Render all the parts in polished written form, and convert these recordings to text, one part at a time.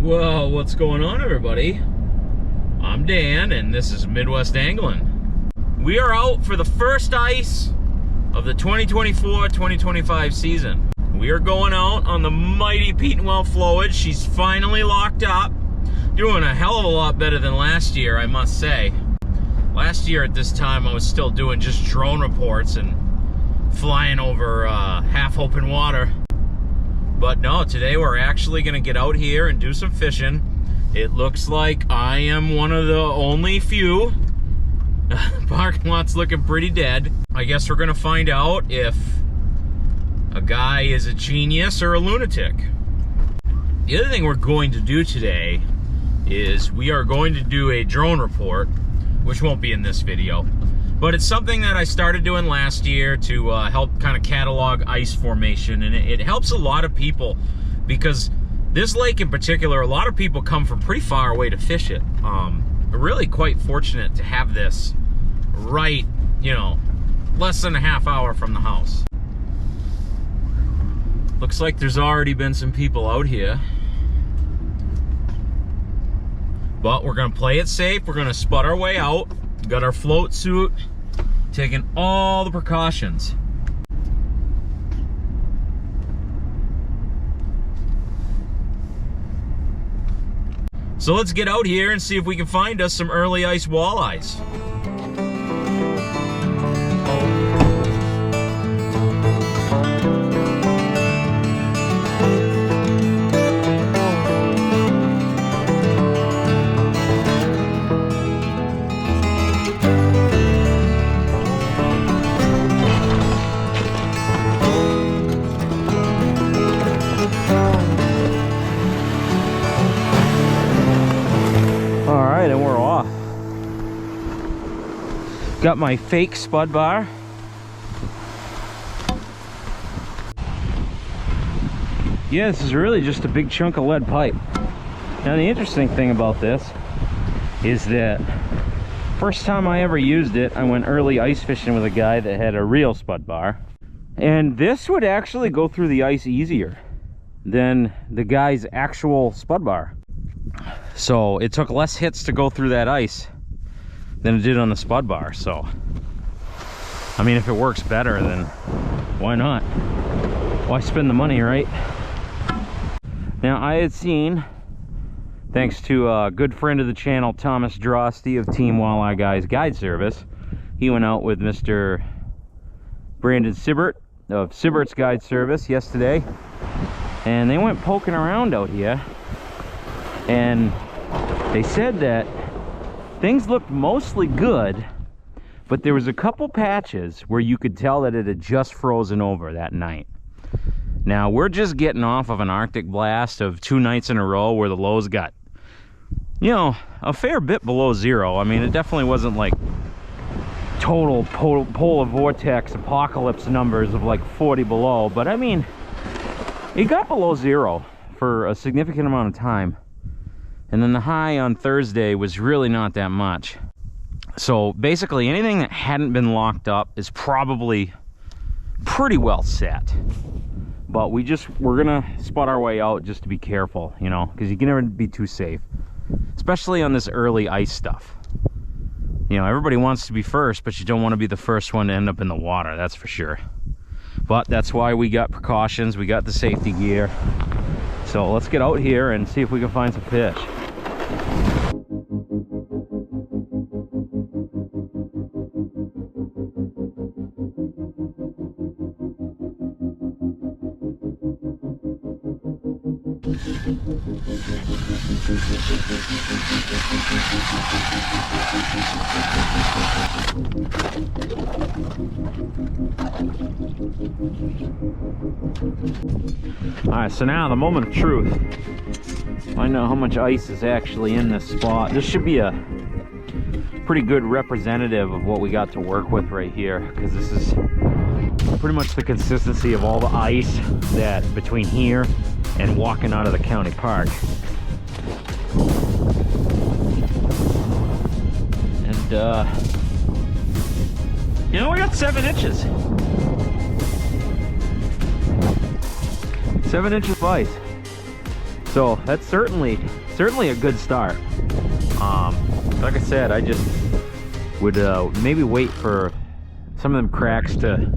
Well, what's going on, everybody? I'm Dan, and this is Midwest Angling. We are out for the first ice of the 2024-2025 season. We are going out on the mighty Petenwell Flowage. She's finally locked up. Doing a hell of a lot better than last year, I must say. Last year at this time, I was still doing just drone reports and flying over half open water. But no, today we're actually gonna get out here and do some fishing. It looks like I am one of the only few. Parking lot's looking pretty dead. I guess we're gonna find out if a guy is a genius or a lunatic. The other thing we're going to do today is we are going to do a drone report, which won't be in this video, but it's something that I started doing last year to help kind of catalog ice formation, and it helps a lot of people because this lake in particular, a lot of people come from pretty far away to fish it. We're really quite fortunate to have this right, less than a half hour from the house. Looks like there's already been some people out here. But we're gonna play it safe. We're gonna spud our way out. Got our float suit, taking all the precautions. So let's get out here and see if we can find us some early ice walleyes. And we're off. Got my fake spud bar. Yeah, this is really just a big chunk of lead pipe. Now the interesting thing about this is that first time I ever used it, I went early ice fishing with a guy that had a real spud bar. And this would actually go through the ice easier than the guy's actual spud bar. So it took less hits to go through that ice than it did on the spud bar. So I mean, if it works better, then why not? Why spend the money, right? Now I had seen, thanks to a good friend of the channel, Thomas Drosty of Team Walleye Guys Guide Service, he went out with Mr. Brandon Sibbert of Sibbert's Guide Service yesterday, and they went poking around out here. And they said that things looked mostly good, but there was a couple patches where you could tell that it had just frozen over that night. Now, we're just getting off of an Arctic blast of 2 nights in a row where the lows got, a fair bit below zero. I mean, it definitely wasn't like total polar vortex apocalypse numbers of like 40 below, but I mean, it got below zero for a significant amount of time. And then the high on Thursday was really not that much. So basically anything that hadn't been locked up is probably pretty well set. But we're gonna spot our way out just to be careful, because you can never be too safe. Especially on this early ice stuff. Everybody wants to be first, but you don't want to be the first one to end up in the water, that's for sure. But that's why we got precautions, we got the safety gear. So let's get out here and see if we can find some fish. Alright, so now the moment of truth. Find out how much ice is actually in this spot. This should be a pretty good representative of what we got to work with right here, because this is pretty much the consistency of all the ice that between here and walking out of the county park. And we got 7 inches. 7 inches of ice. So that's certainly a good start. Like I said, I just would maybe wait for some of them cracks to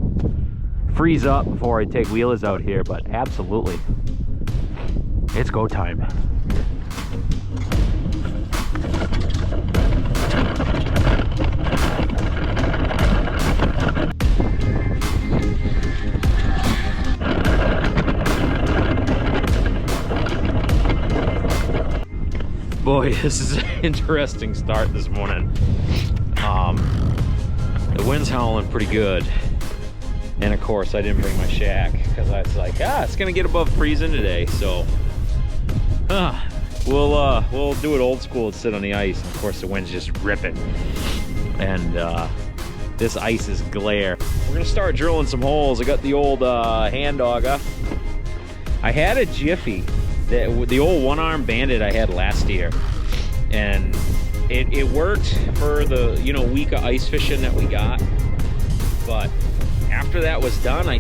freeze up before I take wheelers out here, but absolutely, it's go time. Boy, this is an interesting start this morning. The wind's howling pretty good. And of course, I didn't bring my shack because I was like, it's gonna get above freezing today. So, we'll do it old school and sit on the ice. And of course, the wind's just ripping. And this ice is glare. We're gonna start drilling some holes. I got the old hand auger. I had a Jiffy. The old one-arm bandit I had last year, and it worked for the week of ice fishing that we got, but after that was done, I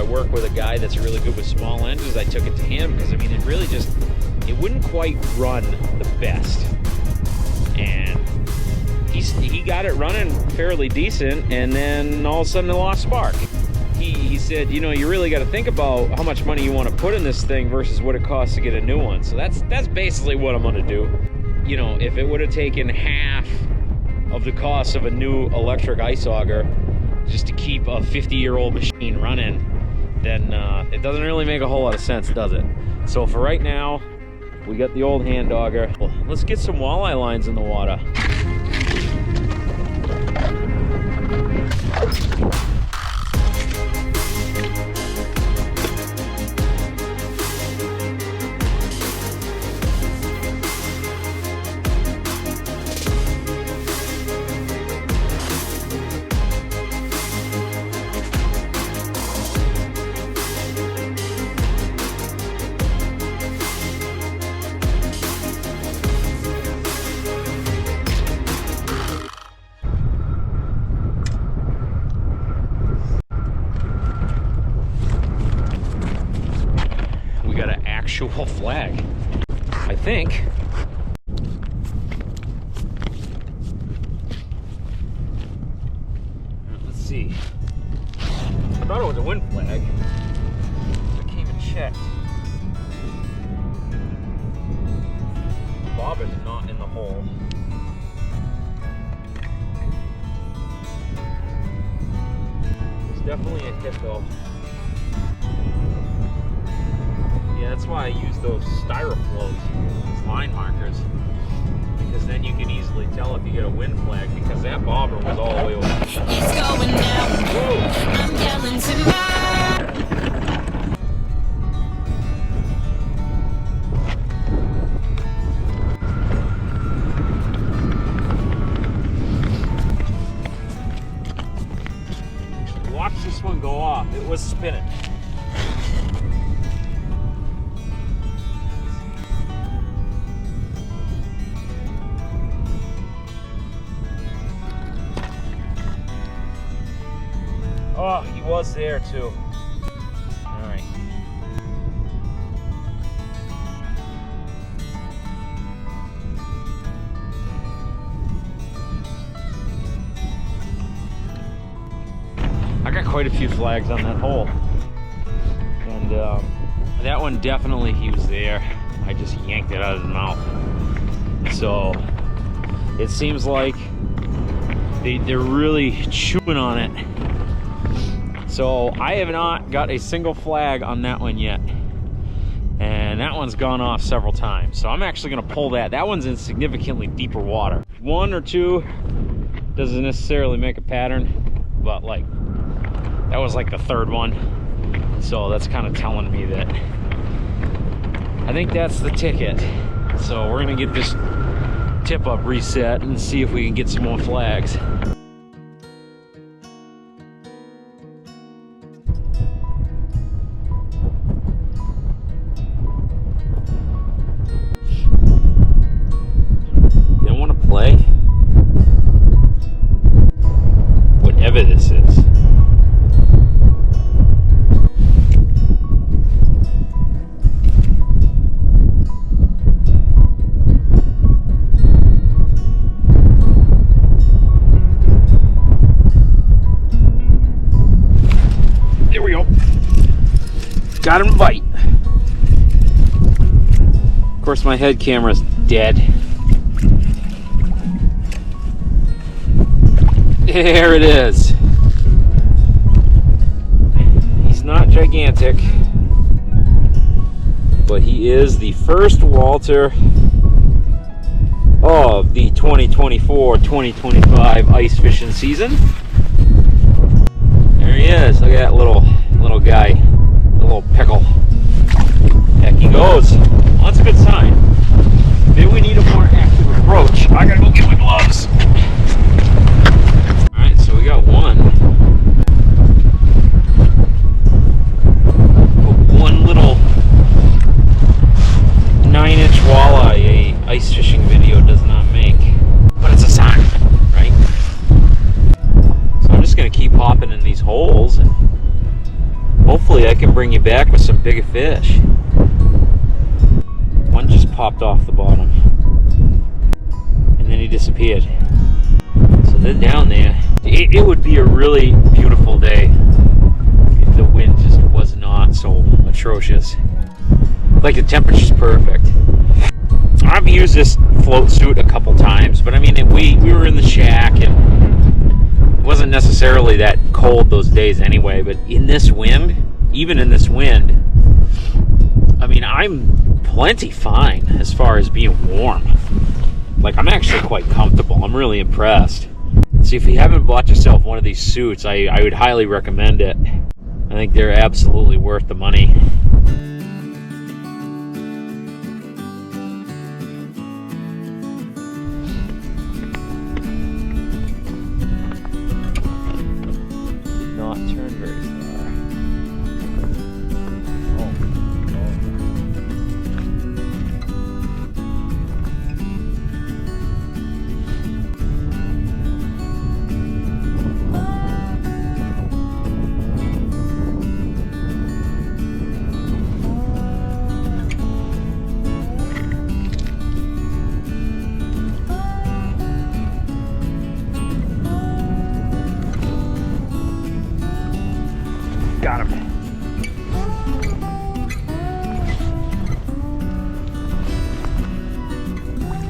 work with a guy that's really good with small engines. I took it to him because I mean it wouldn't quite run the best, and he got it running fairly decent, and then all of a sudden it lost spark. He said, you really got to think about how much money you want to put in this thing versus what it costs to get a new one. So that's basically what I'm going to do. If it would have taken half of the cost of a new electric ice auger just to keep a 50-year-old machine running, then it doesn't really make a whole lot of sense, does it? So for right now, we got the old hand auger. Let's get some walleye lines in the water. Actual flag, I think. Let's see. I thought it was a wind flag. I came and checked. Bobbin's not in the hole. It's definitely a hit though. Yeah, that's why I use those styrofoams, these line markers, because then you can easily tell if you get a wind flag, because that bobber was all the way over. It's going down. I'm yelling timber. Watch this one go off. It was spinning. Oh, he was there too. All right. I got quite a few flags on that hole. And that one definitely, he was there. I just yanked it out of his mouth. So it seems like they're really chewing on it. So I have not got a single flag on that one yet. And that one's gone off several times. So I'm actually gonna pull that. That one's in significantly deeper water. One or two doesn't necessarily make a pattern, but like, that was like the third one. So that's kind of telling me that I think that's the ticket. So we're gonna get this tip up reset and see if we can get some more flags. Whatever this is. got him to bite. Of course, my head camera's dead. There it is. He's not gigantic, but he is the first Walter of the 2024-2025 ice fishing season. There he is. Look at that little guy, a little pickle. Heck, he goes. Well, that's a good sign. Maybe we need a more active approach. I gotta go get my gloves. All right, so we got one. One little 9-inch walleye a ice fishing video does not make, but it's a sign, right? So I'm just gonna keep hopping in these holes, and hopefully I can bring you back with some bigger fish. One just popped off the bottom, and then he disappeared. So they're down there. It would be a really beautiful day if the wind just was not so atrocious. Like, the temperature's perfect. I've used this float suit a couple times, but I mean, we were in the shack, and it wasn't necessarily that cold those days anyway. But in this wind, even in this wind, I mean, I'm plenty fine as far as being warm. Like, I'm actually quite comfortable. I'm really impressed. So if you haven't bought yourself one of these suits, I would highly recommend it. I think they're absolutely worth the money. Not turn very far. Got him.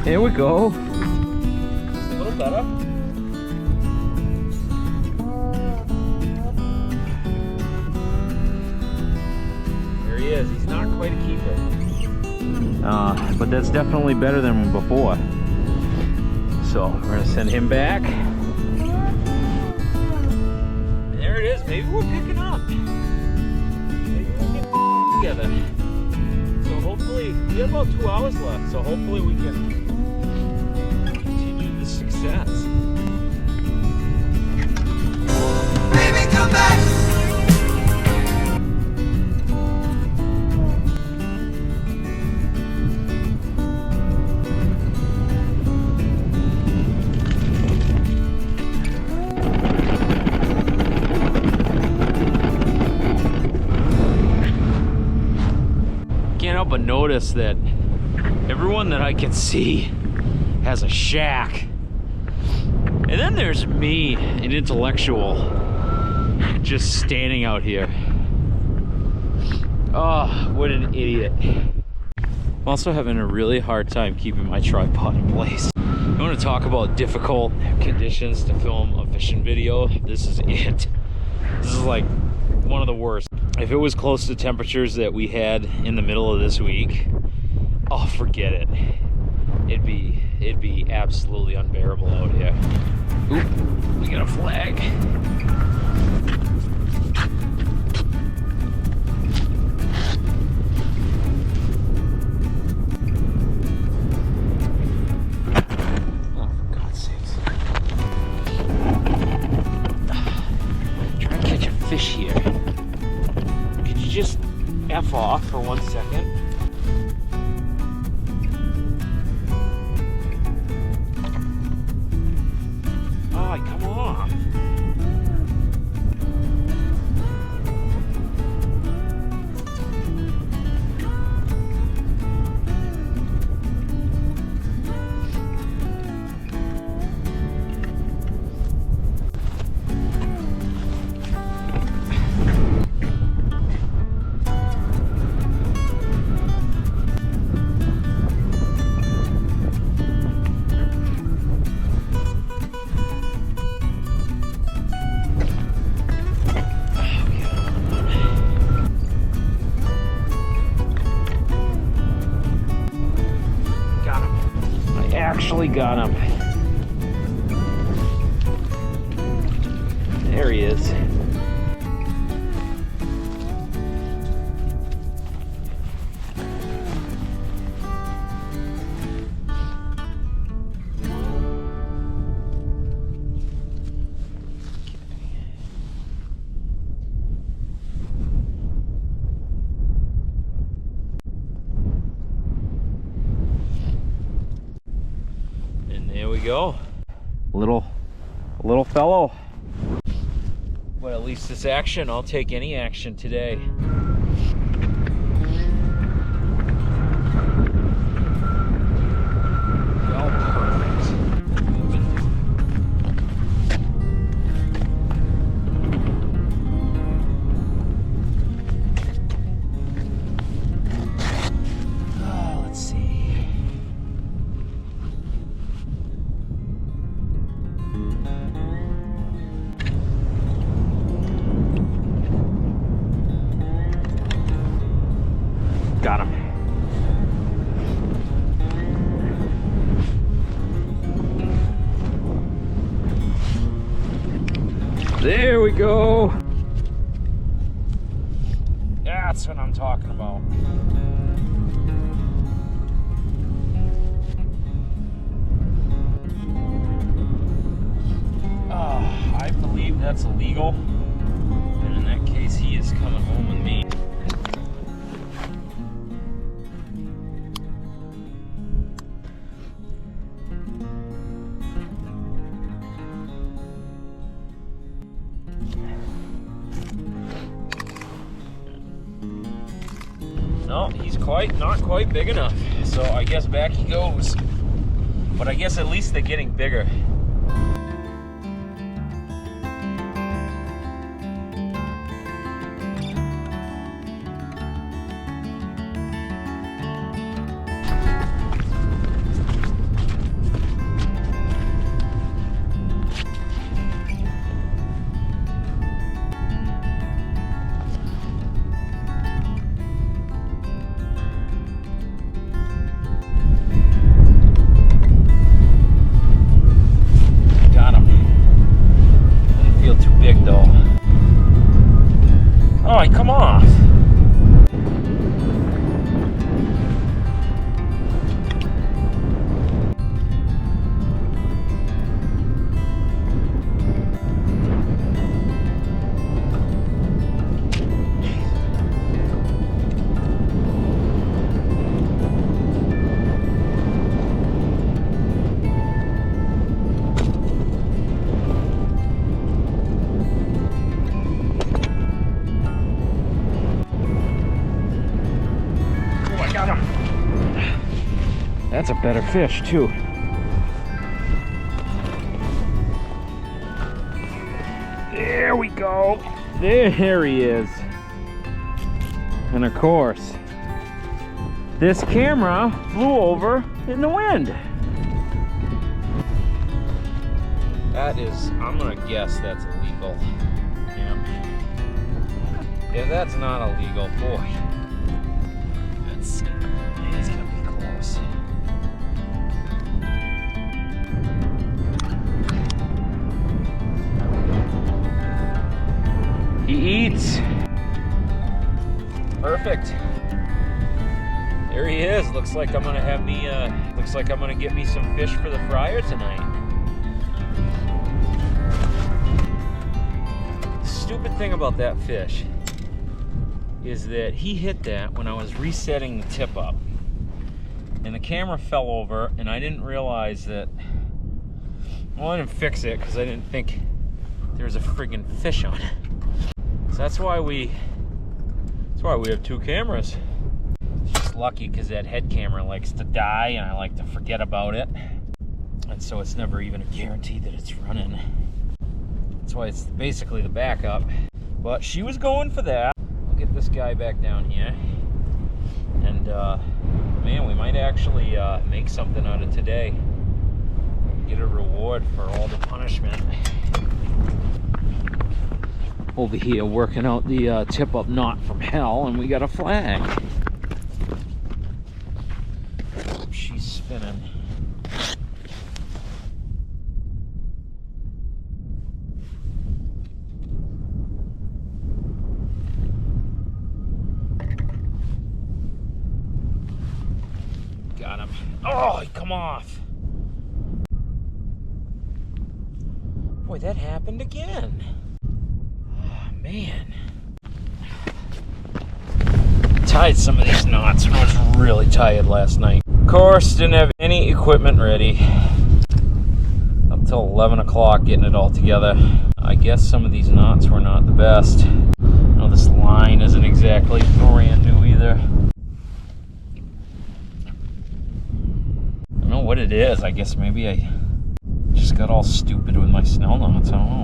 Here we go. Just a little better. There he is. He's not quite a keeper. But that's definitely better than before. So we're gonna send him back. And there it is. Maybe we're picking up. Maybe we'll get together. So hopefully, we have about 2 hours left. So hopefully we can continue the success. Baby, come back. Can't help but notice that everyone that I can see has a shack. And then there's me, an intellectual, just standing out here. Oh, what an idiot. I'm also having a really hard time keeping my tripod in place. I want to talk about difficult conditions to film a fishing video. This is it. This is like one of the worst. If it was close to temperatures that we had in the middle of this week, oh, forget it. It'd be absolutely unbearable out here. Oop, we got a flag. Oh, for God's sakes. Trying to catch a fish here. Could you just F off for 1 second? Oh, come on. actually got him. There he is. There we go. Little fellow. But at least it's action. I'll take any action today. Well, perfect. Let's see. Got him. There we go. That's what I'm talking about. I believe that's illegal. And in that case, he is coming home with me. No, he's not quite big enough. So I guess back he goes. But I guess at least they're getting bigger. Oh, come off. That's a better fish too. There we go. There he is. And of course, this camera flew over in the wind. That is, I'm gonna guess that's illegal. Yeah. If that's not illegal, boy. Let's see. He's gonna be close. He eats. Perfect. There he is. Looks like I'm gonna have me. Looks like I'm gonna get me some fish for the fryer tonight. The stupid thing about that fish is that he hit that when I was resetting the tip up, and the camera fell over, and I didn't realize that. Well, I didn't fix it because I didn't think there was a friggin' fish on it. So that's why we have two cameras. It's just lucky because that head camera likes to die and I like to forget about it. And so it's never even a guarantee that it's running. That's why it's basically the backup. But she was going for that. I'll get this guy back down here. And man, we might actually make something out of today. Get a reward for all the punishment. Over here working out the tip up knot from hell, and we got a flag. She's spinning. Got him. Oh, he come off. Boy, that happened again. Oh, man. Tied some of these knots. I was really tired last night. Of course, didn't have any equipment ready. Up till 11 o'clock getting it all together. I guess some of these knots were not the best. No, this line isn't exactly brand new either. I don't know what it is. I guess maybe I just got all stupid with my snell knots. I don't know.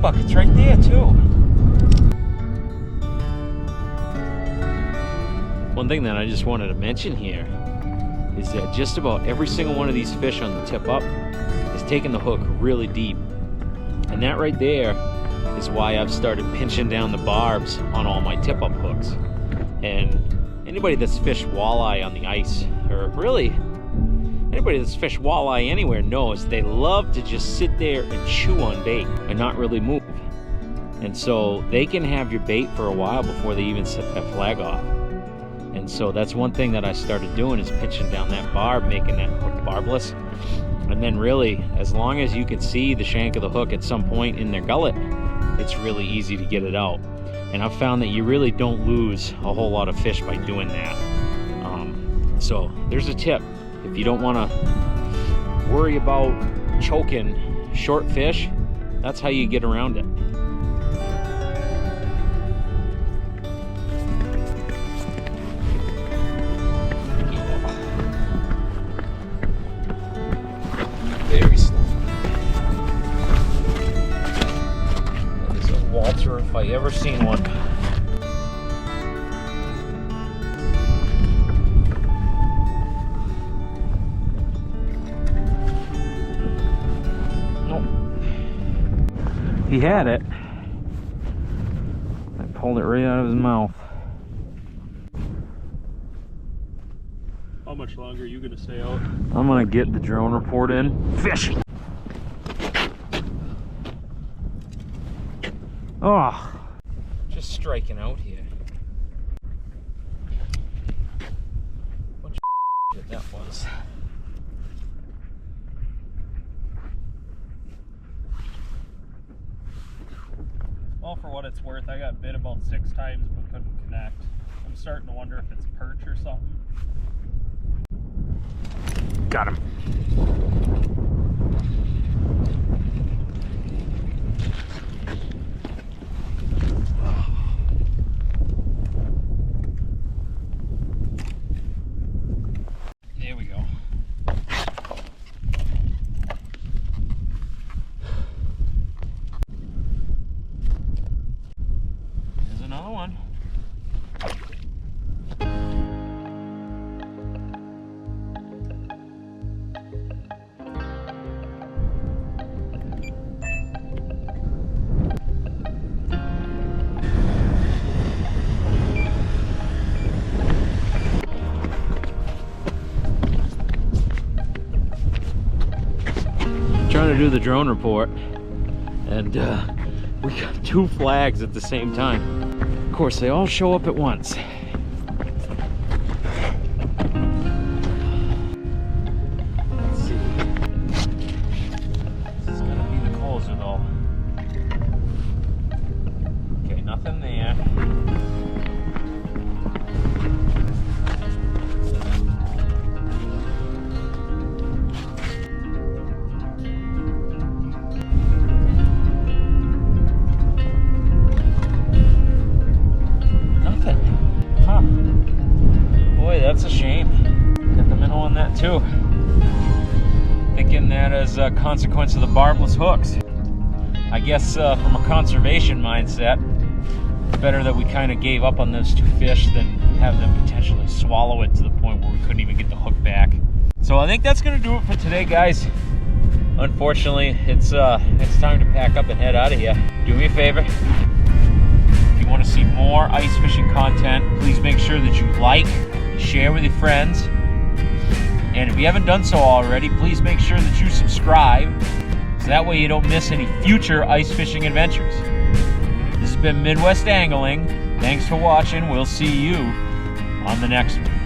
Bucket's right there too. One thing that I just wanted to mention here is that just about every single one of these fish on the tip up is taking the hook really deep. And that right there is why I've started pinching down the barbs on all my tip up hooks. And anybody that's fished walleye on the ice, or really anybody that's fished walleye anywhere, knows they love to just sit there and chew on bait and not really move. And so they can have your bait for a while before they even set that flag off. And so that's one thing that I started doing, is pinching down that barb, making that hook barbless. And then really, as long as you can see the shank of the hook at some point in their gullet, it's really easy to get it out. And I've found that you really don't lose a whole lot of fish by doing that. So there's a tip. If you don't want to worry about choking short fish, that's how you get around it. Very slow. That is a Walter if I ever seen one. He had it. I pulled it right out of his mouth. How much longer are you gonna stay out? I'm gonna get the drone report in. Fish! Oh, just striking out here. What shit that was. Well, for what it's worth, I got bit about 6 times but couldn't connect. I'm starting to wonder if it's perch or something. Got him. There we go. There's another one. Trying to do the drone report, and we got 2 flags at the same time. Of course, they all show up at once. Let's see. This is gonna be the closer though. Okay, nothing there. thinking that as a consequence of the barbless hooks. I guess from a conservation mindset, it's better that we kind of gave up on those two fish than have them potentially swallow it to the point where we couldn't even get the hook back. So I think that's gonna do it for today, guys. Unfortunately, it's time to pack up and head out of here. Do me a favor. If you want to see more ice fishing content, please make sure that you like, share with your friends. And if you haven't done so already, please make sure that you subscribe, so that way you don't miss any future ice fishing adventures. This has been Midwest Angling. Thanks for watching. We'll see you on the next one.